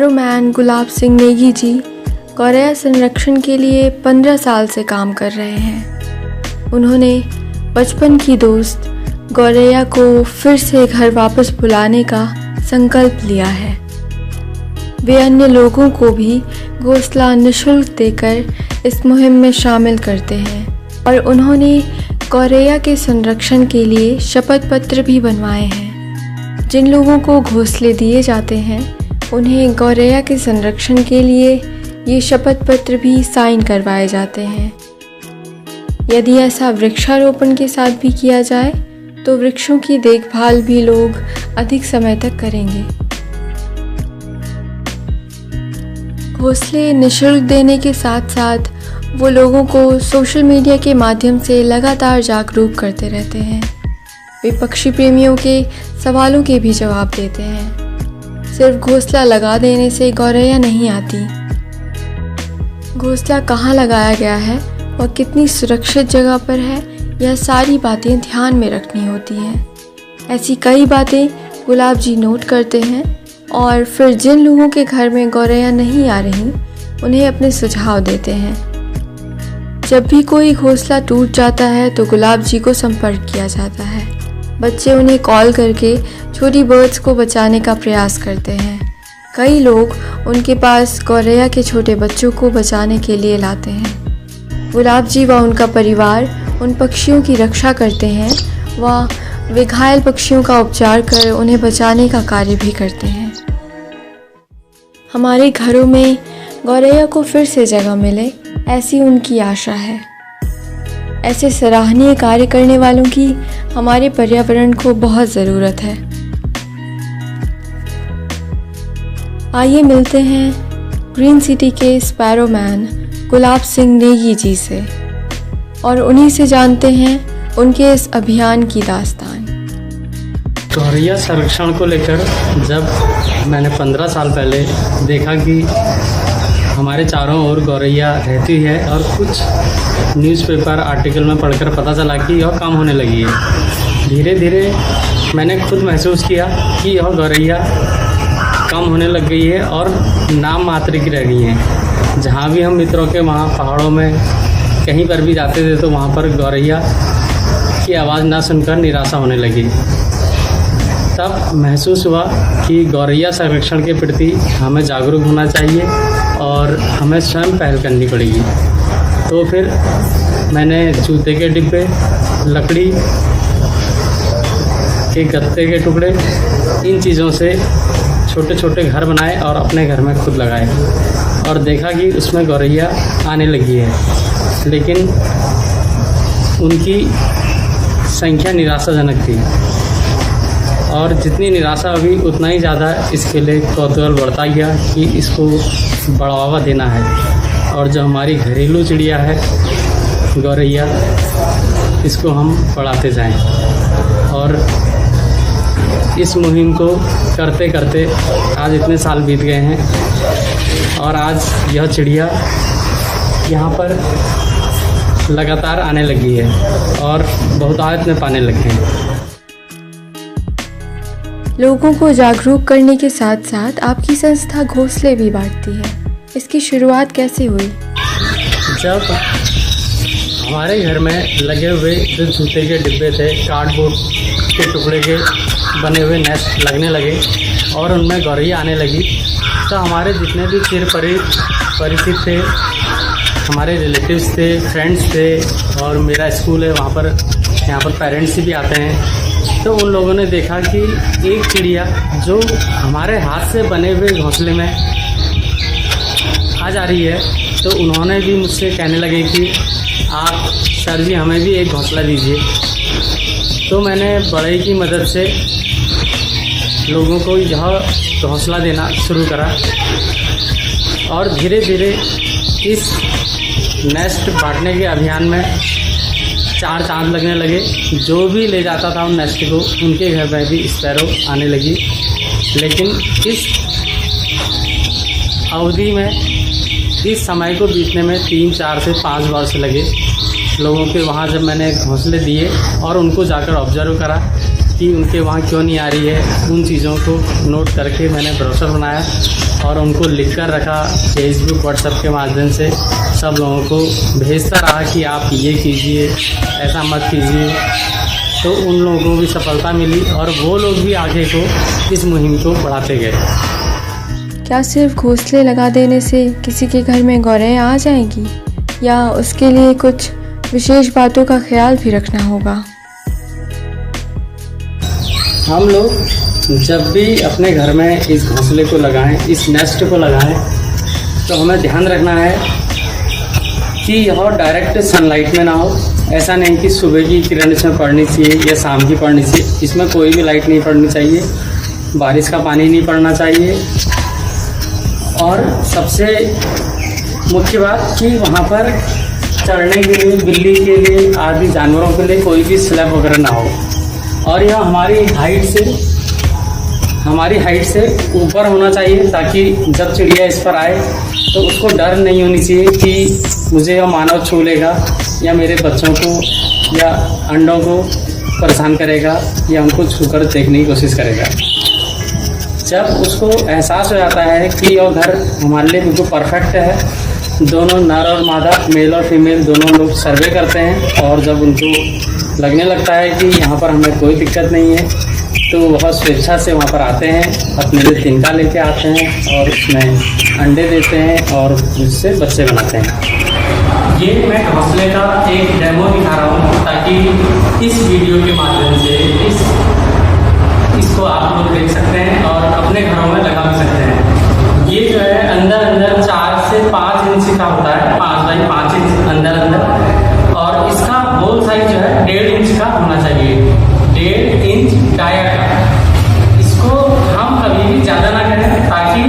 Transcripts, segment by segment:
स्पैरोमैन गुलाब सिंह नेगी जी गौरैया संरक्षण के लिए 15 साल से काम कर रहे हैं। उन्होंने बचपन की दोस्त गौरैया को फिर से घर वापस बुलाने का संकल्प लिया है। वे अन्य लोगों को भी घोंसला निःशुल्क देकर इस मुहिम में शामिल करते हैं और उन्होंने गौरैया के संरक्षण के लिए शपथ पत्र भी बनवाए हैं। जिन लोगों को घोंसले दिए जाते हैं उन्हें गौरैया के संरक्षण के लिए ये शपथ पत्र भी साइन करवाए जाते हैं। यदि ऐसा वृक्षारोपण के साथ भी किया जाए तो वृक्षों की देखभाल भी लोग अधिक समय तक करेंगे। घोंसले निःशुल्क देने के साथ साथ वो लोगों को सोशल मीडिया के माध्यम से लगातार जागरूक करते रहते हैं। वे पक्षी प्रेमियों के सवालों के भी जवाब देते हैं। सिर्फ घोंसला लगा देने से गौरैया नहीं आती। घोंसला कहाँ लगाया गया है और कितनी सुरक्षित जगह पर है, यह सारी बातें ध्यान में रखनी होती हैं। ऐसी कई बातें गुलाब जी नोट करते हैं और फिर जिन लोगों के घर में गौरैया नहीं आ रही उन्हें अपने सुझाव देते हैं। जब भी कोई घोंसला टूट जाता है तो गुलाब जी को संपर्क किया जाता है। बच्चे उन्हें कॉल करके छोटी बर्ड्स को बचाने का प्रयास करते हैं। कई लोग उनके पास गौरैया के छोटे बच्चों को बचाने के लिए लाते हैं। गुलाब जी व उनका परिवार उन पक्षियों की रक्षा करते हैं व वे घायल पक्षियों का उपचार कर उन्हें बचाने का कार्य भी करते हैं। हमारे घरों में गौरैया को फिर से जगह मिले, ऐसी उनकी आशा है। ऐसे सराहनीय कार्य करने वालों की हमारे पर्यावरण को बहुत ज़रूरत है। आइए मिलते हैं ग्रीन सिटी के स्पैरोमैन गुलाब सिंह नेगी जी से और उन्हीं से जानते हैं उनके इस अभियान की दास्तान। गौरैया संरक्षण को लेकर जब मैंने 15 साल पहले देखा कि हमारे चारों ओर गौरैया रहती है और कुछ न्यूज़पेपर आर्टिकल में पढ़कर पता चला कि यह कम होने लगी है। धीरे धीरे मैंने खुद महसूस किया कि यह गौरैया कम होने लग गई है और नाम मात्र की रह गई हैं। जहाँ भी हम मित्रों के वहाँ पहाड़ों में कहीं पर भी जाते थे तो वहाँ पर गौरैया की आवाज़ ना सुनकर निराशा होने लगी। तब महसूस हुआ कि गौरैया संरक्षण के प्रति हमें जागरूक होना चाहिए और हमें स्वयं पहल करनी पड़ेगी। तो फिर मैंने जूते के डिब्बे, लकड़ी के गत्ते के टुकड़े, इन चीज़ों से छोटे छोटे घर बनाए और अपने घर में खुद लगाए और देखा कि उसमें गौरैया आने लगी है, लेकिन उनकी संख्या निराशाजनक थी और जितनी निराशा हुई उतना ही ज़्यादा इसके लिए कौतूहल बढ़ता गया कि इसको बढ़ावा देना है। और जो हमारी घरेलू चिड़िया है गौरैया, इसको हम बढ़ाते जाएं और इस मुहिम को करते करते आज इतने साल बीत गए हैं और आज यह चिड़िया यहाँ पर लगातार आने लगी है और बहुतायत में पाने लगे हैं। लोगों को जागरूक करने के साथ साथ आपकी संस्था घोंसले भी बांटती है। इसकी शुरुआत कैसे हुई? जब हमारे घर में लगे हुए जो जूते के डिब्बे थे, कार्डबोर्ड के टुकड़े के बने हुए नेस्ट लगने लगे और उनमें गौरैया आने लगी, तो हमारे जितने भी परिचित थे, हमारे रिलेटिव्स थे, फ्रेंड्स थे और मेरा स्कूल है वहाँ पर, यहाँ पर पेरेंट्स भी आते हैं, तो उन लोगों ने देखा कि एक चिड़िया जो हमारे हाथ से बने हुए घोंसले में आ जा रही है, तो उन्होंने भी मुझसे कहने लगे कि आप सर जी हमें भी एक घोंसला दीजिए। तो मैंने बड़े की मदद से लोगों को यह घोंसला देना शुरू करा और धीरे धीरे इस नेस्ट बांटने के अभियान में 4 चांद लगने लगे। जो भी ले जाता था उन नेस्ट को, उनके घर में भी स्पैरो आने लगी। लेकिन इस अवधि में, इस समय को बीतने में 3, 4 से 5 वर्ष लगे लोगों के वहाँ। जब मैंने घोंसले दिए और उनको जाकर ऑब्जर्व करा कि उनके वहाँ क्यों नहीं आ रही है, उन चीज़ों को नोट करके मैंने ब्रोशर बनाया और उनको लिख कर रखा, फेसबुक व्हाट्सएप के माध्यम से सब लोगों को भेजता रहा कि आप ये कीजिए, ऐसा मत कीजिए। तो उन लोगों को भी सफलता मिली और वो लोग भी आगे को इस मुहिम को बढ़ाते गए। क्या सिर्फ घोंसले लगा देने से किसी के घर में गौरैया आ जाएगी, या उसके लिए कुछ विशेष बातों का ख्याल भी रखना होगा? हम लोग जब भी अपने घर में इस घोंसले को लगाएं, इस नेस्ट को लगाएं, तो हमें ध्यान रखना है कि यह डायरेक्ट सनलाइट में ना हो। ऐसा नहीं कि सुबह की किरण इसमें पड़नी चाहिए या शाम की पड़नी चाहिए, इसमें कोई भी लाइट नहीं पड़नी चाहिए, बारिश का पानी नहीं पड़ना चाहिए। और सबसे मुख्य बात कि वहाँ पर चढ़ने के लिए, बिल्ली के लिए, आदि जानवरों के लिए कोई भी स्लैब वगैरह ना हो। और यह हमारी हाइट से ऊपर होना चाहिए, ताकि जब चिड़िया इस पर आए तो उसको डर नहीं होनी चाहिए कि मुझे यह मानव छू लेगा या मेरे बच्चों को या अंडों को परेशान करेगा या उनको छूकर देखने की कोशिश करेगा। जब उसको एहसास हो जाता है कि यह घर हमारे लिए बिल्कुल परफेक्ट है, दोनों नर और मादा, मेल और फीमेल दोनों लोग सर्वे करते हैं, और जब उनको लगने लगता है कि यहाँ पर हमें कोई दिक्कत नहीं है, तो वह स्वेच्छा से वहाँ पर आते हैं, अपने लिए तिनका लेके आते हैं और उसमें अंडे देते हैं और उससे बच्चे बनाते हैं। ये मैं घोंसले का एक डेमो दिखा रहा हूँ, ताकि इस वीडियो के माध्यम से इसको आप लोग देख सकते हैं और अपने घरों में लगा भी सकते हैं। ये जो है अंदर 4 से 5 इंच का होता है, 5 बाई 5 इंच अंदर, और इसका होल साइज जो है 1.5 इंच का होना चाहिए, 1.5 इंच डाया का। इसको हम कभी भी ज़्यादा ना करें, ताकि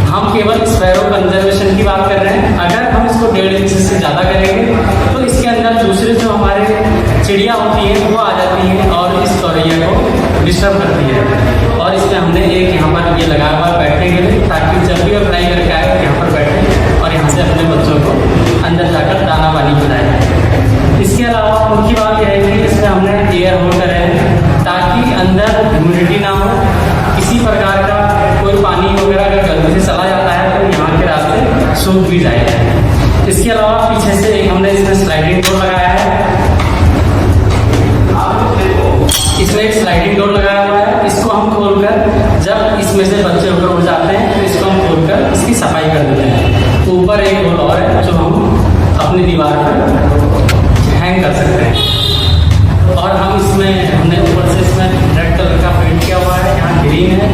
हम केवल स्पैरो कंजर्वेशन की बात कर रहे हैं। अगर हम इसको 1.5 इंच से ज़्यादा करेंगे तो इसके अंदर दूसरे जो हमारे चिड़िया होती है वो आ जाती है और इस गौरैया को डिस्टर्ब करती है। और इसमें हमने एक यहाँ पर ये लगाया हुआ बैठने के लिए, ताकि जब भी अप्लाई करके आए तो यहाँ पर बैठे और यहाँ से अपने बच्चों को अंदर जाकर दाना पानी खिलाए। इसके अलावा मुख्य बात यह है कि इसमें हमने एयर होल्डर है, ताकि अंदर ह्यूमिडिटी ना हो, किसी प्रकार का कोई पानी वगैरह अगर गलती से चला जाता है तो यहाँ के रास्ते सूख भी जाएगा। इसके अलावा पीछे से एक हमने इसमें स्लाइडिंग डोर लगाया है, इसमें एक स्लाइडिंग डोर लगाया हुआ है। इसको हम खोलकर जब इसमें से बच्चे ऊपर उड़ जाते हैं तो इसको हम खोलकर इसकी सफाई कर देते हैं। ऊपर एक डोर और है जो हम अपनी दीवार पर हैंग कर सकते हैं। और हम इसमें हमने ऊपर से इसमें रेड कलर का पेंट किया हुआ है, यहाँ ग्रीन है।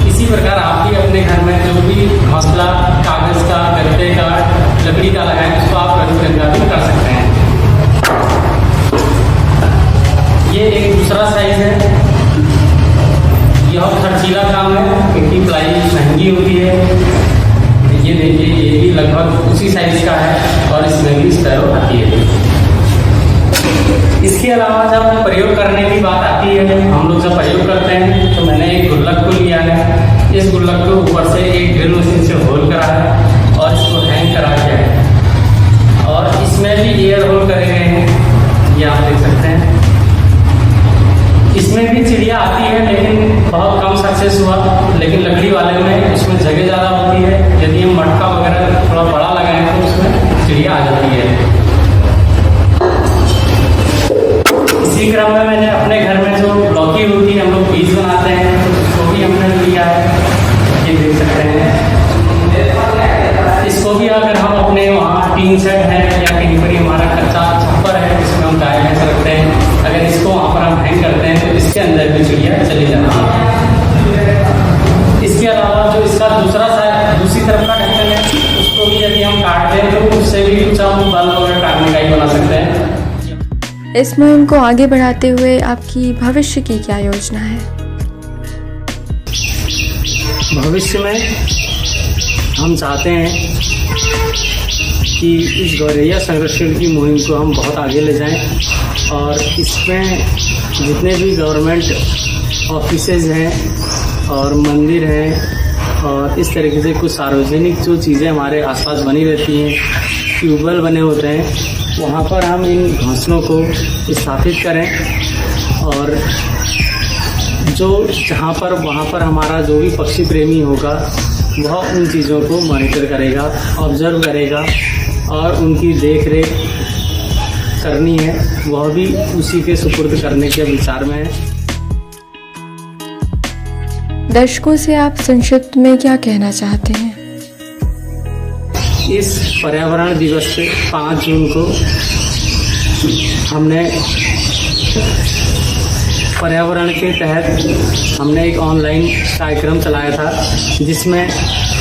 इसी प्रकार आप भी अपने घर में जो भी घोंसला कागज़ का, गत्ते का, लकड़ी का लगाएं, उसको आप रंग भी कर सकते हैं। ये एक दूसरा साइज है, यह खर्चीला काम है क्योंकि प्लाई महंगी होती है। ये देखिए, ये भी लगभग उसी साइज का है और इसमें भी स्पैरो आती है। इसके अलावा जब प्रयोग करने की बात आती है, हम लोग जब प्रयोग करते हैं तो मैंने एक गुल्लक को लिया है। इस गुल्लक को ऊपर से एक ड्रिल मशीन से होल करा है और इसको हैंग करा दिया है, और इसमें भी एयर होल करे गए हैं, ये आप देख सकते हैं। इसमें भी चिड़िया आती है लेकिन बहुत कम सक्सेस हुआ, लेकिन लकड़ी वाले में उसमें जगह ज़्यादा होती है। यदि हम मटका वगैरह थोड़ा बड़ा लगाएं तो उसमें चिड़िया आ जाती है। इसी क्रम में मैंने अपने घर में जो लौकी होती है, हम लोग बीज बनाते हैं, तो उसको भी हमने लिया है, ये देख सकते हैं। इसको भी अगर हम अपने वहाँ टीन सेट है या कहीं पर हमारा कच्चा छप्पर है जिसमें हम गाय भैंस रखते हैं, अगर इसको वहाँ पर हम हैंग करते हैं तो इसके अंदर भी चिड़िया चली जाती है। इसके अलावा जो इसका दूसरी तरफ का ढक्कन है, उसको भी यदि हम काट दें तो उससे भी कुछ हम बल्ब वगैरह काटने का ही बना सकते हैं। इस मुहिम को आगे बढ़ाते हुए आपकी भविष्य की क्या योजना है? भविष्य में हम चाहते हैं कि इस गौरैया संरक्षण की मुहिम को हम बहुत आगे ले जाएं, और इसमें जितने भी गवर्नमेंट ऑफिसेज हैं और मंदिर हैं और इस तरीके से कुछ सार्वजनिक जो चीज़ें हमारे आसपास बनी रहती हैं, ट्यूबवेल बने होते हैं, वहाँ पर हम इन घोंसलों को स्थापित करें और जो जहाँ पर वहाँ पर हमारा जो भी पक्षी प्रेमी होगा वह उन चीज़ों को मॉनिटर करेगा, ऑब्जर्व करेगा और उनकी देख रेख करनी है, वह भी उसी के सुपुर्द करने के विचार में है। दर्शकों से आप संक्षिप्त में क्या कहना चाहते हैं? इस पर्यावरण दिवस पे 5 जून को हमने पर्यावरण के तहत हमने एक ऑनलाइन कार्यक्रम चलाया था, जिसमें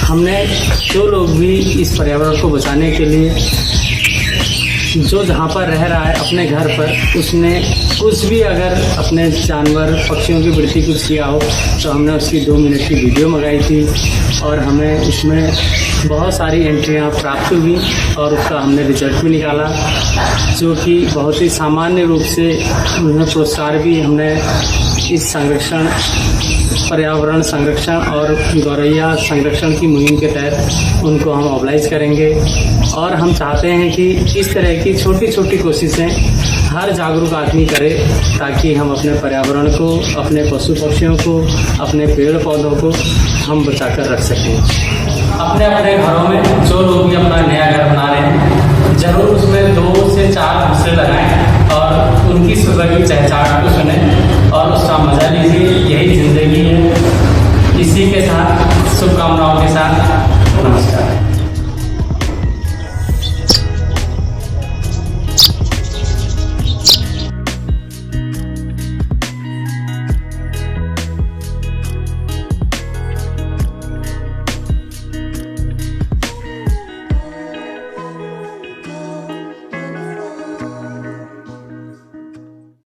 हमने जो लोग भी इस पर्यावरण को बचाने के लिए जो जहाँ पर रह रहा है अपने घर पर, उसने कुछ भी अगर अपने जानवर पक्षियों के प्रति कुछ किया हो तो हमने उसकी 2 मिनट की वीडियो मंगाई थी और हमें इसमें बहुत सारी एंट्रियाँ प्राप्त हुई और उसका हमने रिजल्ट भी निकाला, जो कि बहुत ही सामान्य रूप से उन्हें पुरस्कार भी हमने इस संरक्षण पर्यावरण संरक्षण और गौरैया संरक्षण की मुहिम के तहत उनको हम ऑब्लाइज करेंगे। और हम चाहते हैं कि इस तरह की छोटी छोटी कोशिशें हर जागरूक आदमी करे, ताकि हम अपने पर्यावरण को, अपने पशु पक्षियों को, अपने पेड़ पौधों को हम बचा कर रख सकें। अपने अपने घरों में जो लोग भी अपना नया घर बना रहे हैं, ज़रूर उसमें 2 से 4 भूसे लगाएं और उनकी सुबह की चहचहाट को सुनें और उसका मज़ा लीजिए। यही ज़िंदगी है। इसी के साथ शुभकामनाओं के साथ नमस्कार।